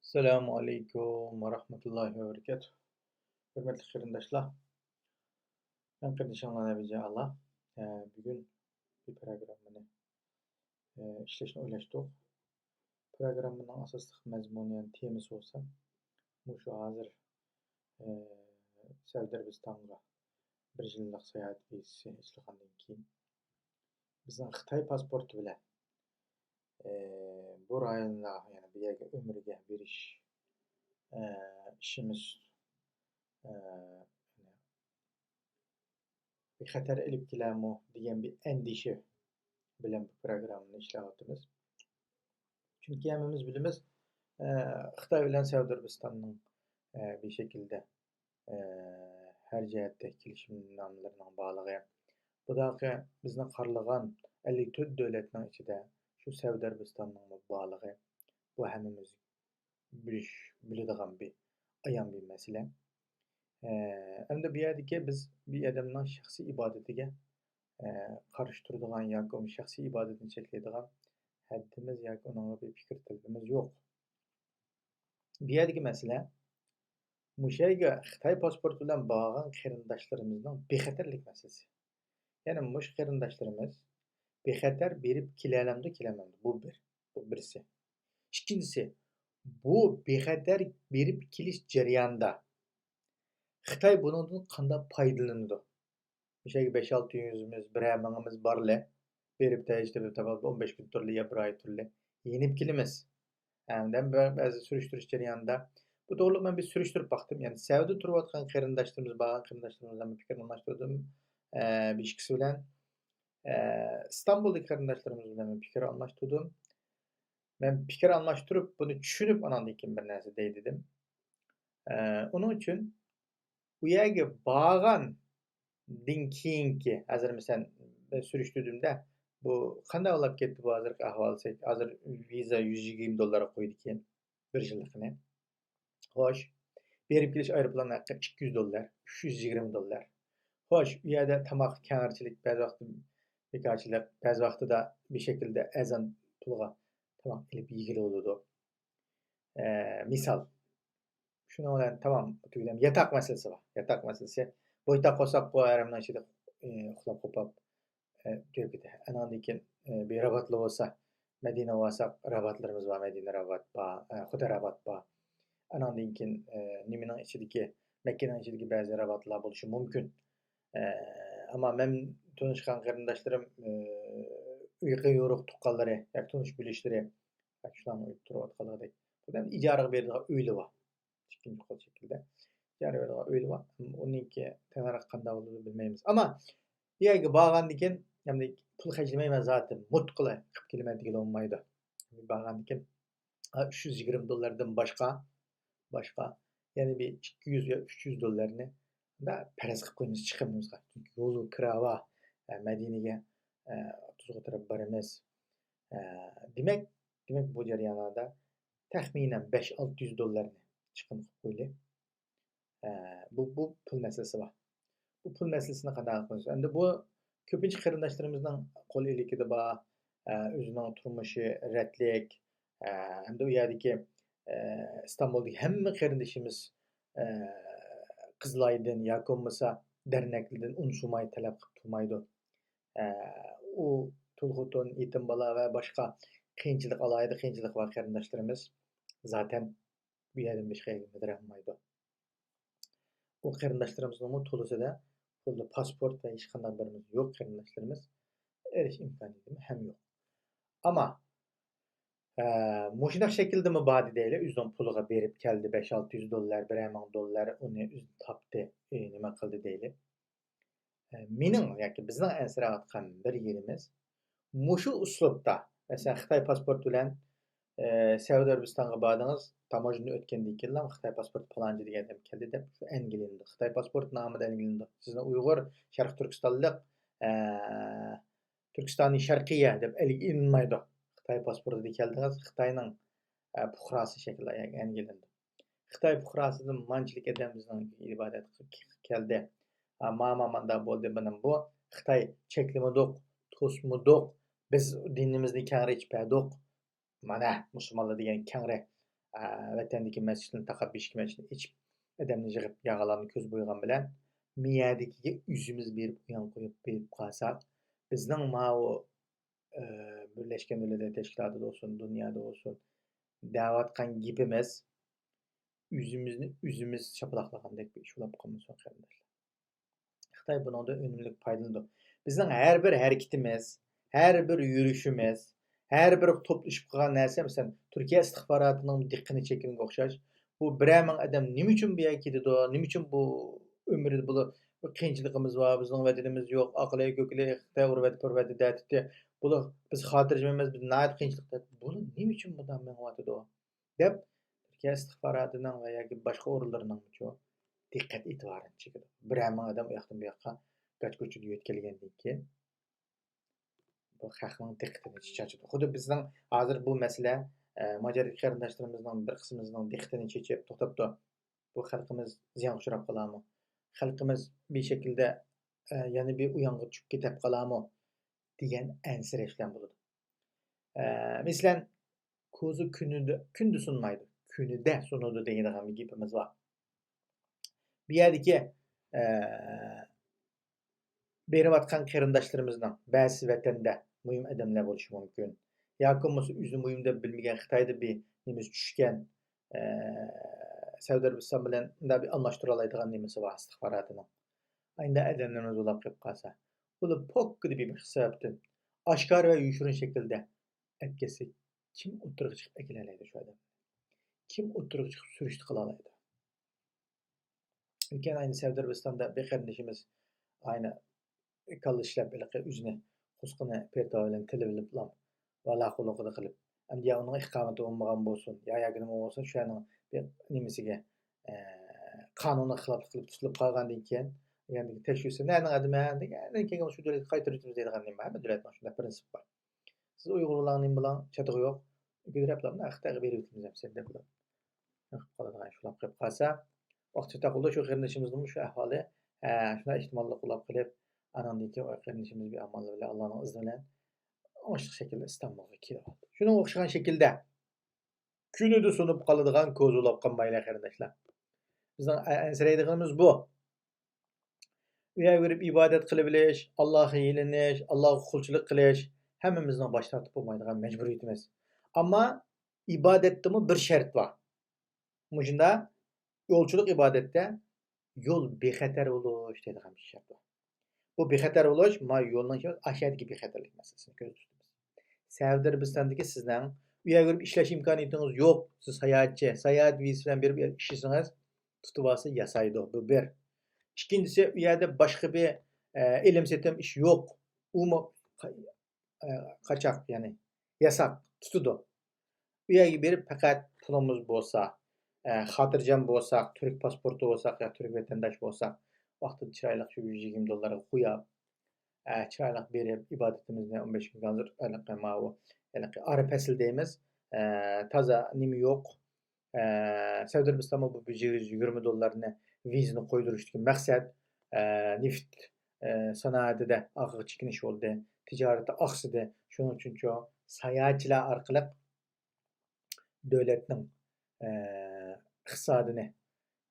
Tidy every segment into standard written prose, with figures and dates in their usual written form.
Assalamu alaikum wa rahmatullahi wa barakatuh. Hürmetli qarindoshlar, men qardaşımla Nabice Allah. Bugün bir programmani ishlashni o'ylashdik. Programmaning asosli mazmuni yani temasi bo'lsa, mushu hozir Saudiya Arabistonga bir yillik sayohat vizasi ishlagandan keyin bizning Xitoy pasporti bilan bu rayonda yani bu yerga umrga berish ishimiz bir xatar ilib kelarmi degan bir endişe bilen bu programını işləyətimiz. Çünkü həmmimiz bilimiz, Xitay bilen Saudiya Arabistanının bir şekilde her cəhətdə kilişimnamələrinin bağlığı. Bu da ki bizden qarlığan 54 dövlətin içində şu Saudiya Arabistanının bağlığı. Bu həmmimiz biladigan bir ayan bir məsələ. Hem de bir yerdeki biz bir adamın şahsi ibadetiga qarshi turadigan yoki uni shaxsiy ibodatini cheklaydigan haddimiz yoki unga bir fikr tilimiz yo'q. Bu yerdagi masala mushu yerga Xitoy pasporti bilan bog'lan qarindoshlarimizning bexatarlik masalasi. Ya'ni mush qarindoshlarimiz bexatar berib kelalamdi kelamamdi. Bu birisi. İkincisi, bu bexatar berib kelish jarayonida Xitoy bundan qanday foydalanadi? Bir şey 5-600'ümüz, birəmimiz barle verip de işte bir tabi 15 gün türlü ya bir ay türlü yenip kilimiz. Hem de bazı sürüştürüş yanında bu doğruluk ben bir sürüştürüp baktım. Yani Sevdi turvatkan qarindaşlarımız, bağın qarindaşlarımızdan bir fikir almıştırdım. Bir ikisi bilen İstanbul'daki qarindaşlarımız bilen bir fikir almıştırdım. Ben fikir almıştırıp bunu düşünüp anandı kim bir neresi dedim. Onun için bu yerge bağın din keyinki hazır mesela ben sürüştürdüğümde bu qanday olab ketdi bu hozirgi ahvolsa hozir viza $120 qo'ydi keyin bir yillikini. Xo'sh, berib kelish aeroplan haqqi $200, $320. Xo'sh, u yerda tamoq kengirchilik ba'zi vaqt bekorchilik, ba'zi vaqtida bir şekilde ezan pulga tamoq qilib yegili bo'ladi. Misal shuni bilan tamam yatak masalasi bor. Yatak masalasi boyta qo'saq qo'yarimdan ichida uxlab qopab tövbede. Anandan keyin bir rabatlı olsa Medine olsa rabatlarımız var. Medine rabat var. Xuda rabat var. Anandan keyin nimenin içindeki Mekke'nin içindeki bazı rabatlar buluşu mümkün. Ama men tanışkan qarindaşlarım uyqa yo'ruq tuqqanlari, yoki tunish bilishleri, shularni uyib turayotganlari. Budan ijaraga berilgan uyli var. İkinci kol şekilde. Ijaraga berilgan uyli var. Uninki tanarak qanday bo'ladi bilmaymiz. Ama bir yerga borgandan keyin yani pul xarjlamayman zaten mutqila qilib kelaman degan olmaydi. Borgandan keyin $320'dan başqa yani bir 200 ya $300'ni da paraz qilib qo'yamiz chiqimimizga. Chunki yo'l kirava Madinaga 30 taraf boramiz. Demak bu jarayonda taxminan $500-600 chiqim qilib qo'ydik. Bu pul masalasi var. Bu pul meselesine kadar qilamiz. Endi bu ko'pincha qarindoshlarımızdan qo'l ilikida bor, o'zining turmushi ratlik, hamda u yerdagi İstanbuldagi hamma qarindoshimiz Qizlaydan yoki bo'lmasa Dernaklidan un sumay talab qilib turmaydi. U Tulg'utun, Yetimbola va boshqa qiyinchilik, alohida qiyinchilik bor qarindoshlarimiz zaten bu yerdan boshqa yerga bidirolmaydi. O qarindoshlarımızın to'lisida pulda pasport ve hech qanday birimiz yo'q qarindoshlarimiz erish imkoniyati ham yo'q. Ama mushunday şekilde mi badi deyli o'zining puliga berib keldi $500-600 $1,000 uni o'zi topdi, nima qildi deyli. Mening yoki bizning ansirayotgan bir yerimiz mushu uslubda mesela Xitoy pasport bilan Saudiya Arabistonga bordingiz, tamojini o'tgandan keyin Xitoy pasport falonchi degan deb keldi deb shu angilindi. Xitoy pasport nomida angilindi. Sizni Uyg'ur, Sharq Turkistonlik, Turkistoniy Sharqiya deb ilinmaydi. Xitoy pasportida keldingiz, Xitoyning fuqarosi shaklida angilindi. Xitoy fuqarosidan manchilik odam bizning ibodat keldi. Manda bo'ldi bilan bu Xitoy cheklamadik, to'smadik, biz dinimizni kengaytirib berdik. Mana musulmonlar degan kengre vatandagi masjidni taqab beshik masjidni ichib adamni yig'ib yog'alarni ko'z bo'ygan bilan miyadikiga üzümüz berib uyan qo'yib berib qolsak bizning mau Birleşken Milletler Teşkilatı'da olsun, dünyada olsun davatkan gibimiz üzümüz şapalaqlagandek bir iş ulap qalmasa qarindoshlar. Xitoy buningda unumli foydalanadi. Bizning har bir harakatimiz, har bir yurishimiz, har bir to'plashib qolgan narsa, masalan, Turkiya istixborotining diqqatini chekiniga o'xshash. Bu biror ming odam nima uchun bu yerga ketadi, nima uchun bu umrida bu qiyinchiligimiz bor, bizning vatanimiz yo'q, aqli ko'kli Xitoy urvat purvat deydi. Bu biz xotirjamamiz, biz nayt qiyinchilikda. Buni nima uchun bundan meng'atadi deb Turkiya istixborotining va yoki boshqa o'rinlarning diqqat e'tiborini chekadi. Biror ming odam u yoqdan bu yoqqa gach-guchida yo'tkalgandan keyin bu xalqning diqqatini chechadi. Xuddi bizning hozir bu masala Macar qarindoshlarimizning bir qismimizning diqqatini chechib to'xtabdi. Bu xalqimiz ziyon uchrab qolarmi? Xalqimiz bir şekilde yana bir uyang'a tushib ketib qolarmi degan ansirashlar bo'ladi. Masalan, ko'zi kunda sunmaydi. Kunida sunadi degan bir gapimiz bor. Bu yerdagi berayotgan qarindoshlarimizning ba'zi vatanda muhim odamlar bo'lishi mumkin. Yoki bo'lmasa o'zi muhim deb bilmagan Xitoyda bir nimiz tushgan Saudiya Arabiston bilan bir almashtira oladigan nimasi bor istixborotining. Ayni odamlarimiz bo'lib qolib qolsa, buni pokkida bir hisobdan oshkor va yushirin shaklda aytgisi kim o'tirib chiqib akilalaydi shu odam? Kim o'tirib chiqib surishti qila oladi? Lekin ayni Saudiya Arabistonda bir qarindishimiz ayni kalla ishlab o'zini qusqini pertova bilan tili bilib vala qulog'ida qilib endi uning iqomati bo'lmagan bo'lsin yoki nima bo'lsin shuning bir nimasiga qonunga xilof qilib tutilib qolgandan keyin yani tekshirsa nani adama degan keyin shu davlatga qaytarishimiz deydigan nima hamma davlatning shunday prinsip bor. Siz Uyg'urlarning bilan chatigi yo'q gidraplarni Xitoyga berib o'tamiz sen deb qoladigan shular qilib qolsa vaqti taqulda shu qarindishimizning shu ahvoli shuna ehtimolli qulab qilib anandaki o qarindishimiz bir amallar bilan Allohning izni bilan ochiq shaklda Istanbulga kelyapti. Shunga o'xshagan shaklda kunida sunib qoladigan ko'z ulab qolmaylar qarindoshlar. Bizning ansiraydiganimiz bu. Uyaga berib ibodat qilib bilish, Allohga yelinish, Allohga qulchilik qilish hammamizning bosh tortib bo'lmaydigan majburiyatimiz. Ammo ibodatdami bir shart bor. Shunda yo'lchilik ibodatda yo'l bexatar bo'lish deydigan bir shart bor. Bu bexatar bo'lish ma yo'lning aşağıdaki bexatarlik masalasini ko'rib turibmiz. Saudiya Arabistondagi sizning uyaga berib ishlash imkoniyatingiz yo'q. Siz sayohat vizasi bilan berib ishlasangiz tutib olsa yasaydi. Bu bir. İkincisi u yerda boshqa bir ilm setim ish yo'q. U qachoq ya'ni yasak tutadi. U yerga berib faqat pulimiz bo'lsa, xotirjam bo'lsak, turk pasporti bo'lsak yoki turk vatandosh bo'lsak, vaqtida chiroyli shu $120 qo'yib, chiroyli berib ibodatimizni 15 kun hozir ara fasl deymiz. Toza nima yo'q. Saudiya Arabistonda bu $120 vizani qo'ydirishdan maqsad neft sanoatida og'ir chekinish bo'ldi, tijoratda oqsidi. Shuning uchun sayohatchilar orqali davlatning iqtisodini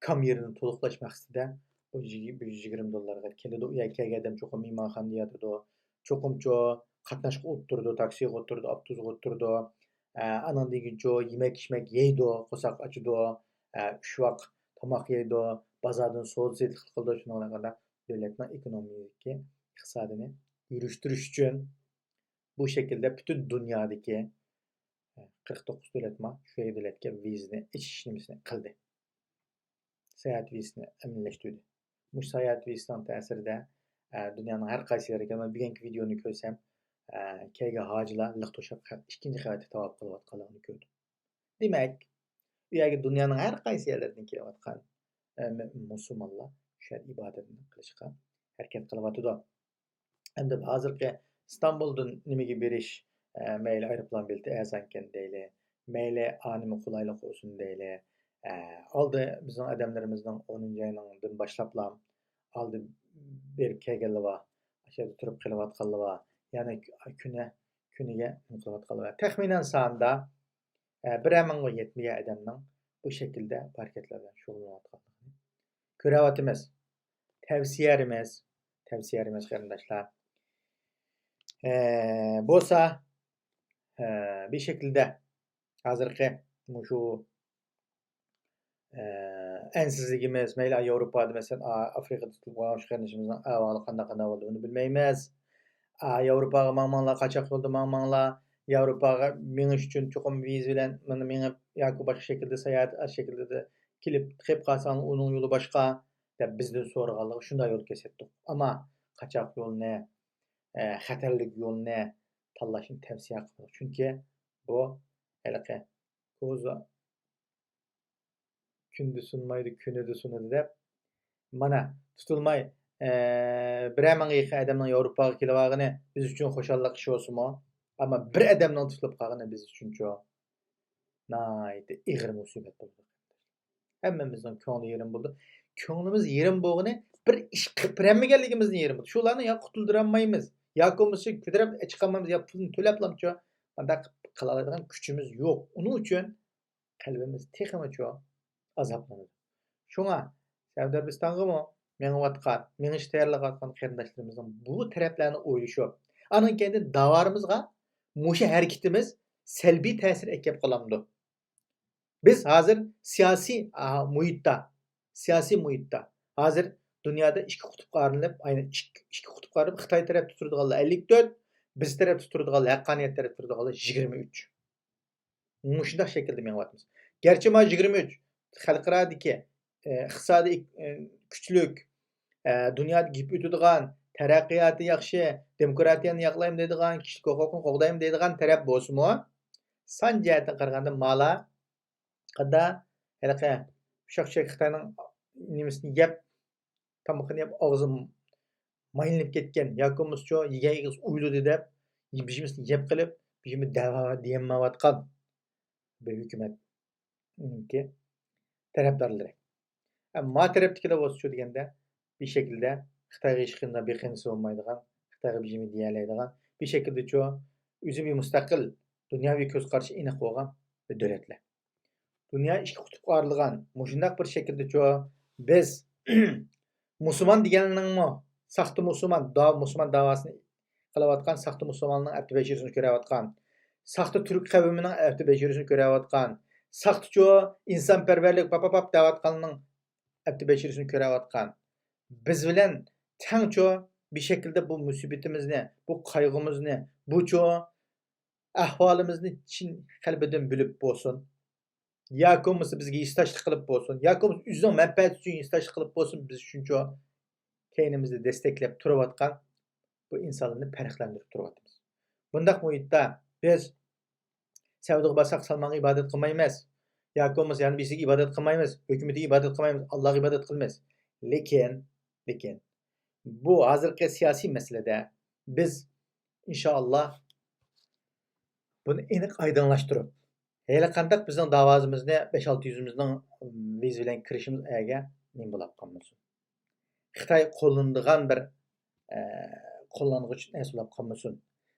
kamyerini to'liqlash maqsadida bu $120 keladi. U yerga kelgan odam cho'qim mehmonxonada yotadi, cho'qimcha qatnashga o'tirdi, taksiga o'tirdi, avtobusga o'tirdi. Anandan keyin yemak yeydi, qo'saq ochidi, uch vaqt tomoq yeydi, bozordan savdo qildi, shunday qilib davlatning ekonomik iqtisodini yurishtirish uchun bu shaklda butun dunyodagi 49 davlat shu davlatga vizani ichish nimasini qildi. Sayohat vizasini amaliyashtirdi. Bu sayohat vizasining ta'sirida dunyoning har qaysi yeriga men bugungi videoni ko'rsam, kelgan hojilar liq to'shab ikkinchi qavatda tavob qilayotganligini ko'rdim. Demak, u yerga dunyoning har qaysi yerlaridan kelayotgan musulmonlar shu ibodatni qilishga harakat qilyotdi. Endi hozirgi Istanbuldan nimaga berish mayli aeroplan bileti arzonkan deyli, mayli animi qulaylik olsun deyli. Aldı bizning odamlarimizning 10 oydan boshlablam aldı berib kelganlar bor. O'sha turib qilayotganlar bor. Ya'ni kuniga qilayotganlar. Taxminan sonda bir amanğa yetmeyen adamның bu şekilde hareketlerden şoğlanatqanlığını görüyoruz. Tavsiyerimiz qarindaşlar. Bolsa bir şekilde hazırki şu ensizligimiz, meyli Avrupa'da mesela Afrika'da tutulgan şu kardeşimizin ahvalı qanday olduğunu bilmeymiz. Avrupaga mangmanlar kaçak yolda mangmanlar Avrupaga meniş üçün çoxum viz bilen meni yoki boshqa şekilde seyahat şekilde de kelip chiqib qalsan onun yolu başqa deb bizden so'raganligi shunday yo'l kesetdik. Ama kaçak yol ne, xatarlik yol ne tanlashni tavsiya qildik. Chunki bu haliqi ko'zi kundu sunmaydi, kunida sunadi deb mana tutulmay bir amanğa adamning Avropaga kelibagini biz uchun xo'shallik ish bo'lsinmi? Ama bir adamning tutulib qolgani biz uchun-chu naydi ig'ir musibat bo'ldi. Hammamizning ko'ngli yerim bo'ldi. Ko'nglimiz yerim bo'lgani bir ish qilib bermaganligimizni yerim bo'ldi. Shularni yo qutuldiranmaymiz, yoki bo'lmasa ko'tarib chiqolmaymiz, yo pulni to'lablamchu, unda qila oladigan kuchimiz yo'q. Uning uchun qalbimiz texmachu azoblanadi. Shunga Savdarbistonga mengayotgan, mengish tayyorlayotgan qarindoshlarimizning bu taraflarni o'ylashib, anan keyin davorimizga musha harakatimiz salbiy ta'sir etib qolamdi. Biz hozir siyosiy muhitda hozir dunyoda ikki qutbga aylanib, aynan ikki qutbga aylanib Xitoy tarafda turadiganlar 54, biz tarafda turadiganlar, haqqoniyat tarafda turadiganlar 23. Mushundaq shaklda mengayapmiz. Gerçi ma 23 xalqaradagi iqtisodiy kuchlik, dunyoda gap o'tadigan, taraqqiyoti yaxshi, demokratiyani yoqlayman deydigan, kishilik huquqini qo'g'dayman deydigan taraf bo'lsa-mu, son jihatdan qaraganda mala qada haliqi shoqchak Xitoyning nimasini yeb, tamoqini yeb og'zi maylinib ketgan, yoki bo'lmasa yegan ig'iz uyludi deb, yebishimizni yeb qilib, bishimi da'vo deyolmayotgan bu hukumatniki tarafdorlari. Ma tarafdagilar bo'lsa deganda bir şekilde Xitoyga hech qanday beqiynis olmaydigan, Xitoyga bijimi deyalaydigan, bir şekilde o'zi bir mustaqil dunyoviy ko'z qarashi aniq bo'lgan bir davlatlar. Dunyo ikki qutbga ayrilgan, mushundaq bir şekilde biz musulmon deganingmi, saxta musulmon davosini qilayotgan, saxta musulmonning abdi bejirisini ko'rayotgan, saxta turk qavmining abdi bejirisini ko'rayotgan, saxta insonparvarlik papapap deyotganning abdi bejirisini ko'rayotgan. Biz bilan tengcho bir şekilde bu musibetimizni, bu qayg'imizni, bu ahvolimizni chin qalbidan bilib bo'lsin. Yoki bo'lmasa bizga istoshlik qilib bo'lsin, yoki bo'lmasa o'zining manfaati uchun istoshlik qilib bo'lsin, biz shuncha keynimizni desteklab turayotgan bu insonlarni farqlantirib turyapmiz. Bundaq muhitda biz savdoga borsak Salmonga ibodat qilmaymiz, yoki bo'lmasa yana birisiga ibodat qilmaymiz, hukumatiga ibodat qilmaymiz, Allohga ibodat qilmaymiz. Lekin bu hozirgi siyosiy masalada biz inshaalloh buni aniq oydinlashtirib, hali qanday bizning davozimizni 5-600imizning viz bilan kirishimiz ayaga nima bo'lib qolmasin. Xitoy qo'llanadigan bir qo'llang'ich narsa bo'lib qolmasin.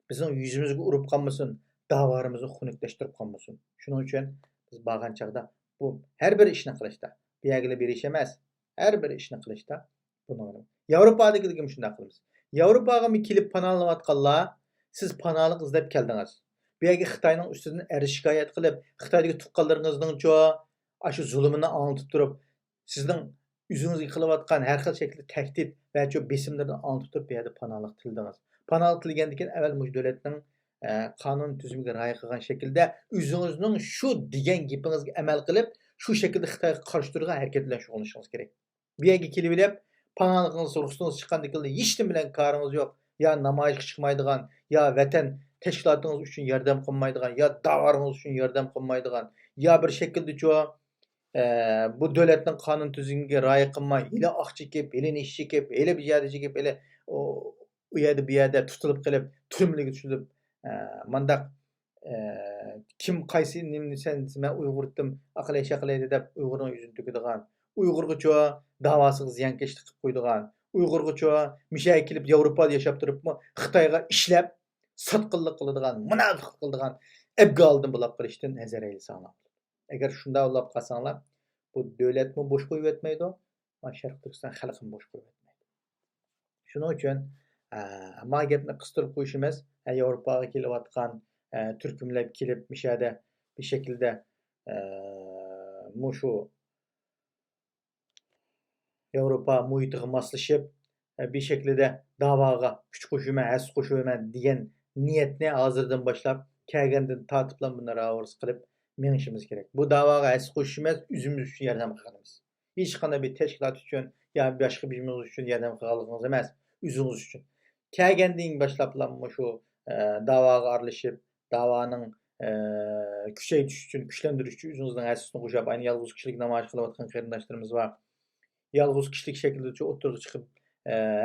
Bizning yuzimizga urib qolmasin, davorimizni xunuklaştirib qolmasin. Shuning uchun biz borgan chaqda bu har bir ishni qilishda, bu yerga bir ish emas, har bir ishni qilishda buni Yevropadagiligi shunday qilamiz. Yevropaga kelib panohlanayotganlar, siz panohlik izlab keldingiz. Bu yerga Xitoyning ustidan shikoyat qilib, Xitoydagi tuqqanlaringizning shu zulmini anlatib turib, sizning o'zingizga qilayotgan har xil shaklda tahdid va besimlarni anlatib turib, bu yerda panohlik tildingiz. Panohlik tilgandan keyin avval mush davlatning qonun tuzimiga rioya qilgan shaklda o'zingizning shu degan gapingizga amal qilib, shu shaklda Xitoyga qarshi turgan harakat bilan shug'ullanishingiz kerak. Bu yerga kelib olib, panohligingizni ruxsatingiz chiqqandan keyin hech nima bilan koringiz yo'q, yo namoyishga chiqmaydigan, yo vatan tashkilotingiz uchun yordam qilmaydigan, yo davoringiz uchun yordam qilmaydigan, yo bir shaklda bu davlatning qonun tuzimiga rioya qilmay, ila oq chekib, ila nish chekib, ila bir yerda chekib, ila u yerda bu yerda tutilib qilib, turmaga tushilib, mandaq kim qaysi nimani sen Uyg'urdim, aqlay shaqlaydi deb Uyg'urning yuzini to'kadigan, Uyg'urga davosiga ziyonkashlik qilib qo'ydigan, Uyg'urga mishay kelib Yevropada yashab turibmi, Xitoyga ishlab sotqinlik qiladigan, munofiqlik qiladigan ebge aldım bulap qilishdan nazar eylsanglar. Eğer şunda ulap qalsanglar, bu dövletmi boş qo'yib etmeydi, ma Sharq Turkiston xalqini boş qo'yib etmeydi. Şuning uchun ma gapni qistirib qo'yish emas, Yevropaga kelayotgan turkumlar kelib mishada bir şekilde mushu Yevropa muhitiga moslashib bir şekilde davaga kuch qo'shaman, has qo'shaman degan niyatni hozirdan boshlab kelgandan tortib bilan buni ravurs qilib minishimiz kerak. Bu davaga has qo'shish emas, o'zimiz uchun yordam qilamiz. Hech qanday bir tashkilot uchun yo boshqa birimiz uchun yordam qilganligimiz emas, o'zingiz uchun. Kelgandan boshlab bilan shu davaga aralashib, davaning kuchaytirish uchun, kuchlantirish uchun o'zingizning hassasini qo'shib, ayni yolg'iz kishilik namoyish qilayotgan qarindoshlarimiz bor. Yalğız kişilik şekilde o'tirg'i chiqib,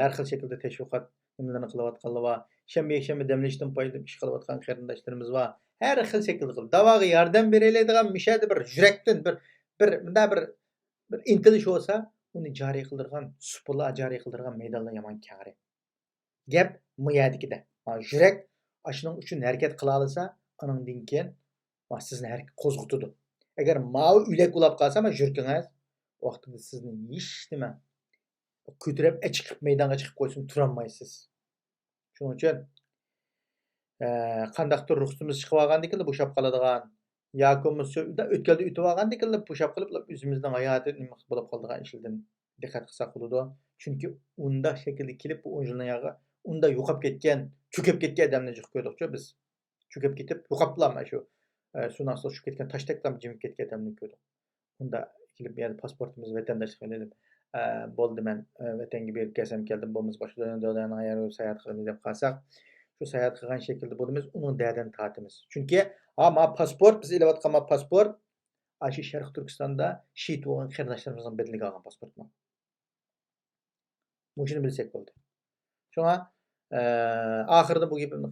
har xil shaklda tashviqot nimalarni qilayotganlar va shanba-yakshanba dam olishdan foydalanib ish qilayotgan qarindoshlarimiz va har xil shaklda qilib da'voga yordam berayotgan mishada bir yurakdan bir intilish bo'lsa, uni joriy qildirgan, supula joriy qildirgan maydonlar yomon kari. Gap bu yerdagida. Yurak shuning uchun harakat qila olsa, uningdan keyin sizni qo'zg'atadi. Agar mau ulak ulab qolsa, yurkingiz vaqtida sizni hech nima ko'tarib chiqib maydonga chiqib qo'ysin turolmaysiz. Shuning uchun qandaqdir ruxsatimiz chiqib olgandikanda bo'shab qoladigan yoki o'tkalda o'tib olgandikanda bo'shab qilib o'zimizning hayoti nima bo'lib qoladigan ishlardan diqqat qilsak bo'ladi. Chunki unda shaklda kelib bu o'yinlarga unda yo'qolib ketgan, cho'kib ketgan odamni jiq ko'rdik-ku biz. Cho'kib ketib, yo'qolib qolma shu suvdan tushib ketgan tashdekdan jimib ketgan odamni ko'rdik. Unda kelib yani pasportimiz vatandaşlık edelim. Bo'ldi men vatanga berib kelsam keldim, bo'lmasa boshqa davlatlarga ayirib sayohat qilamiz deb qalsak, shu sayohat qilgan shaklda bo'lamiz, uning dardini tortamiz. Chunki ma pasport biz ilayotgan pasport shu Sharq Turkistonda shehid bo'lgan qarindoshlarimizning bediliga olgan pasport. Shuni bilsak bo'ldi. Shunga oxirida bu gapimni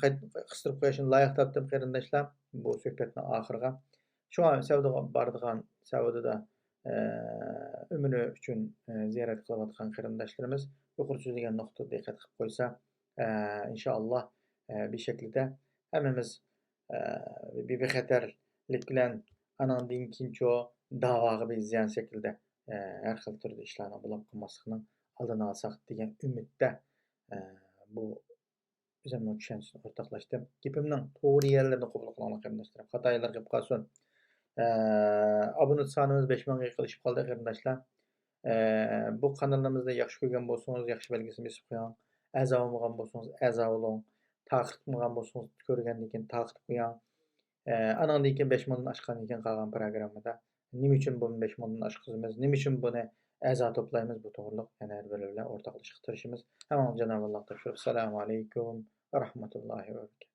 qistirib qo'yishni loyiq topdim qarindoshlar. Bu suhbatning oxiriga. Shunga Saudiga boradigan, Saudida ömrü üçün ziyaret qilayotgan qarindoshlarimiz yuqori so'zlagan nuqtada diqqat qilib qo'ysa, inshaalloh bir şekilde hammamiz bir bexatarlik bilan anandan keyincho da'voga bir ziyon shaklda har xil turda ishlarni bo'lib qolmaslikning oldini olsak degan umidda bu o'zimning tushunchani o'rtoqlashdim. Gapimning to'g'ri yerlarini qabul qilgan qarindoshlar, xatolar qilib qolsin. Abone sanımız 5000'e yaklaşıp kaldı arkadaşlar. Bu kanalımızda yaxşı ko'rgan bo'lsangiz, yaxshi belgisini bosib qo'ying. A'zo bo'lmagan bo'lsangiz, a'zo bo'ling. Taqib qilmagan bo'lsangiz, ko'rgandan keyin taqib qo'ying. Anandan keyin 5 mingdan oshgandan keyin qolgan programmada nima uchun buni 5 mingdan oshqizamiz, nima uchun buni a'zo to'playmiz, bu to'g'riliq yana bir bilan o'rtoqlashib tirishimiz. Hamma Janob Allohga shukr. Assalomu alaykum va rahmatullohi va barakatuh.